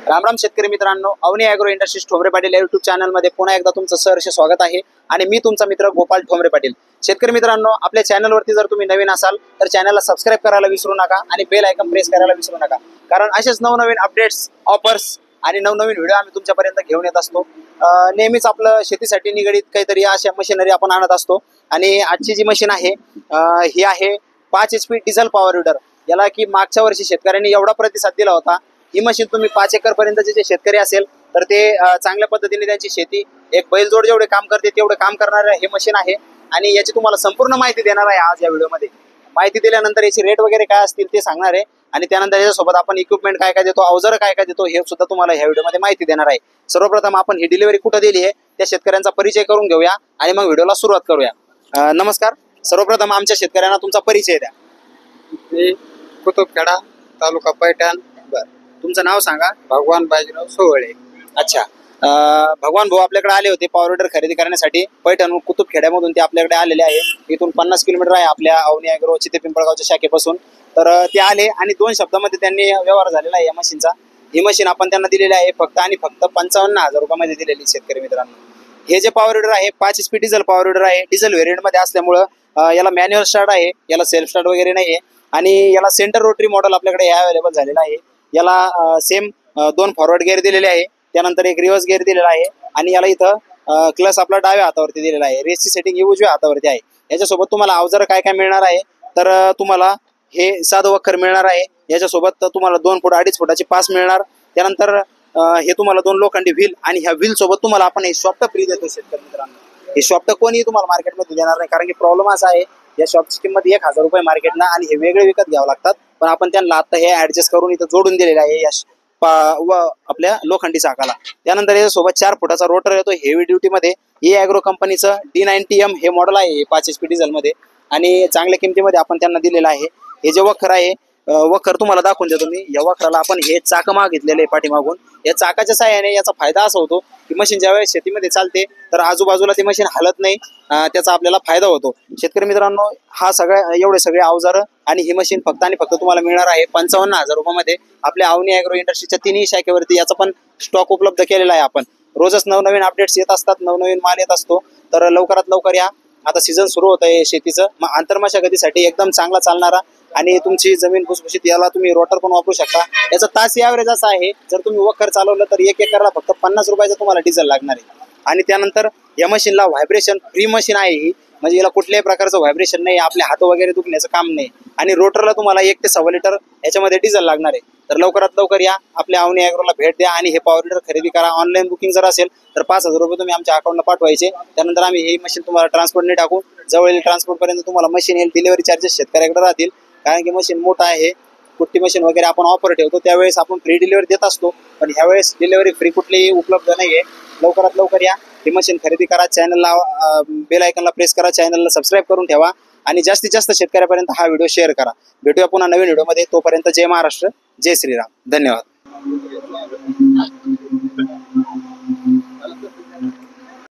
रामराम शेतकरी मित्रांनो, अवनी ॲग्रो इंडस्ट्रीज ठोंबरे पाटील या यूट्यूब चॅनलमध्ये पुन्हा एकदा तुमचं सहर्ष स्वागत आहे आणि मी तुमचा मित्र गोपाल ठोंबरे पाटील। शेतकरी मित्रांनो, आपल्या चॅनलवरती जर तुम्ही नवीन असाल तर चॅनलला सबस्क्राइब करायला विसरू नका आणि बेल आयकॉन प्रेस करायला विसरू नका, कारण असेच नवनवीन अपडेट्स, ऑफर्स आणि नवनवीन व्हिडिओ आम्ही तुमच्यापर्यंत घेऊन येत असतो। नेहमीच आपलं शेतीसाठी निगडीत काहीतरी अशा मशिनरी आपण आणत असतो आणि आजची जी मशीन आहे ही आहे 5 HP डिझेल पॉवर विडर। याला की मागच्या वर्षी शेतकऱ्यांनी एवढा प्रतिसाद दिला होता। ही मशीन तुम्ही 5 एकर पर्यंतचे जे शेतकरी असेल तर ते चांगल्या पद्धतीने त्यांची शेती एक बैलजोड जेवढे काम करते तेवढे काम करणारे हे मशीन आहे आणि याची तुम्हाला संपूर्ण माहिती देणार आहे आज या व्हिडिओमध्ये। माहिती दिल्यानंतर याची रेट वगैरे काय असतील ते सांगणार आहे आणि त्यानंतर याच्यासोबत आपण इक्विपमेंट काय काय देतो, अवजार काय काय देतो हे सुद्धा तुम्हाला ह्या व्हिडिओमध्ये माहिती देणार आहे। सर्वप्रथम आपण ही डिलिव्हरी कुठं दिली आहे त्या शेतकऱ्यांचा परिचय करून घेऊया आणि मग व्हिडिओला सुरुवात करूया। नमस्कार, सर्वप्रथम आमच्या शेतकऱ्यांना तुमचा परिचय द्या। मी कुतुबखेडा, तालुका पैठण। तुमचं नाव सांगा। भगवान बाजीराव सोहळे। अच्छा, भगवान भाऊ आपल्याकडे आले होते पॉवर विडर खरेदी करण्यासाठी। पैठण कुतुबखेड्यामधून ते आपल्याकडे आलेले आहे। इथून 50 किलोमीटर आहे आपल्या अवनी ॲग्रो चिते पिंपळगावच्या शाखेपासून। तर ते आले आणि 2 शब्दामध्ये त्यांनी व्यवहार झालेला आहे या मशीनचा। ही मशीन आपण त्यांना दिलेली आहे फक्त आणि फक्त 55,000 रुपयामध्ये दिलेली। शेतकरी मित्रांनो, हे जे पॉवर विडर आहे 5 HP डिझेल पॉवर विडर आहे। डिझेल व्हेरियंटमध्ये असल्यामुळं याला मॅन्युअल स्टार्ट आहे, याला सेल्फ स्टार्ट वगैरे नाही आहे आणि याला सेंटर रोटरी मॉडेल आपल्याकडे अवेलेबल झालेला आहे। याला सेम 2 फॉरवर्ड गिअर दिलेले आहे, त्यानंतर एक रिव्हर्स गिअर दिलेला आहे आणि याला इथं क्लच आपला डाव्या हातावरती दिलेला आहे। रेसची सेटिंग ही उजव्या हातावरती आहे। याच्यासोबत तुम्हाला अवजार काय काय मिळणार आहे तर तुम्हाला हे साधं वखर मिळणार आहे। याच्यासोबत तुम्हाला 2 फूट 2.5 फुटाची पास मिळणार। त्यानंतर हे तुम्हाला 2 लोखंडी व्हील आणि ह्या व्हील सोबत तुम्हाला आपण हे शॉफ्ट फ्री देतो। शेतकरी मित्रांनो, हे शॉफ्ट कोणीही तुम्हाला मार्केटमध्ये देणार नाही, कारण की प्रॉब्लेम असा आहे या शॉपची किंमत 1000 रुपये मार्केटला आणि हे वेगळे विकत घ्यावं लागतात। पण आपण त्यांना आता हे ऍडजस्ट करून इथं जोडून दिलेलं आहे या व आपल्या लोखंडी चाकाला। त्यानंतर याच्यासोबत 4 फुटाचा रोटर येतो हेवी ड्युटी मध्ये। हे ॲग्रो कंपनीचं D90M हे मॉडेल आहे 5 HP डिझेल मध्ये आणि चांगल्या किमतीमध्ये आपण त्यांना दिलेलं आहे। हे जे वखर आहे वखर तुम्हाला दाखवून देतो मी। या वखराला आपण हे चाक मागितलेले आहे पाठीमागून। या चाकाच्या साहाय्याने याचा फायदा असा होतो की मशीन ज्यावेळेस शेतीमध्ये चालते तर आजूबाजूला ती मशीन हलत नाही, त्याचा आपल्याला फायदा होतो। शेतकरी मित्रांनो, हा एवढे सगळे अवजार आणि ही मशीन फक्त आणि फक्त तुम्हाला मिळणार आहे 55,000 रुपयामध्ये। आपल्या अवनी ॲग्रो इंडस्ट्रीच्या 3ही शाखेवरती याचा पण स्टॉक उपलब्ध केलेला आहे। आपण रोजच नवनवीन अपडेट्स येत असतात, नवनवीन माल येत असतो, तर लवकरात लवकर या। आता सीझन सुरू होत आहे शेतीचं, मग आंतरमशागतीसाठी एकदम चांगला चालणारा आणि तुमची जमीन भुसभुशीत याला तुम्ही रोटर पण वापरू शकता। याचा तासी ॲव्हरेज असा आहे, जर तुम्ही वखर चालवलं तर 1 एकरला फक्त 50 रुपयाचं तुम्हाला डिझेल लागणार आहे। आणि त्यानंतर या मशीनला व्हायब्रेशन फ्री मशीन आहे ही, म्हणजे याला कुठल्याही प्रकारचं व्हायब्रेशन नाही, आपले हात वगैरे दुखण्याचं काम नाही आणि रोटरला तुम्हाला 1 ते 1.25 लिटर याच्यामध्ये डिझेल लागणार आहे। तर लवकरात लवकर या, आपल्या अवनी ॲग्रोला भेट द्या आणि हे पॉवर विडर खरेदी करा। ऑनलाईन बुकिंग जर असेल तर 5000 रुपये तुम्ही आमच्या अकाउंटला पाठवायचे। त्यानंतर आम्ही ही मशीन तुम्हाला ट्रान्सपोर्टने टाकू, जवळील ट्रान्सपोर्टपर्यंत तुम्हाला मशीन येईल। डिलिव्हरी चार्जेस शेतकऱ्याकडे राहतील, कारण की मशीन मोठा आहे। कुट्टी मशीन वगैरे आपण ऑफर ठेवतो त्यावेळेस आपण फ्री डिलिव्हरी देत असतो, पण ह्यावेळेस डिलिव्हरी फ्री कुठलीही उपलब्ध नाही आहे। लवकरात लवकर या, ही मशीन खरेदी करा। चॅनलला बेल आयकॉनला प्रेस करा, चॅनलला सबस्क्राईब करून ठेवा आणि जास्तीत जास्त शेतकऱ्यापर्यंत हा व्हिडिओ शेअर करा। भेटूया पुन्हा नवीन व्हिडिओमध्ये, तोपर्यंत जय महाराष्ट्र, जय श्रीराम, धन्यवाद।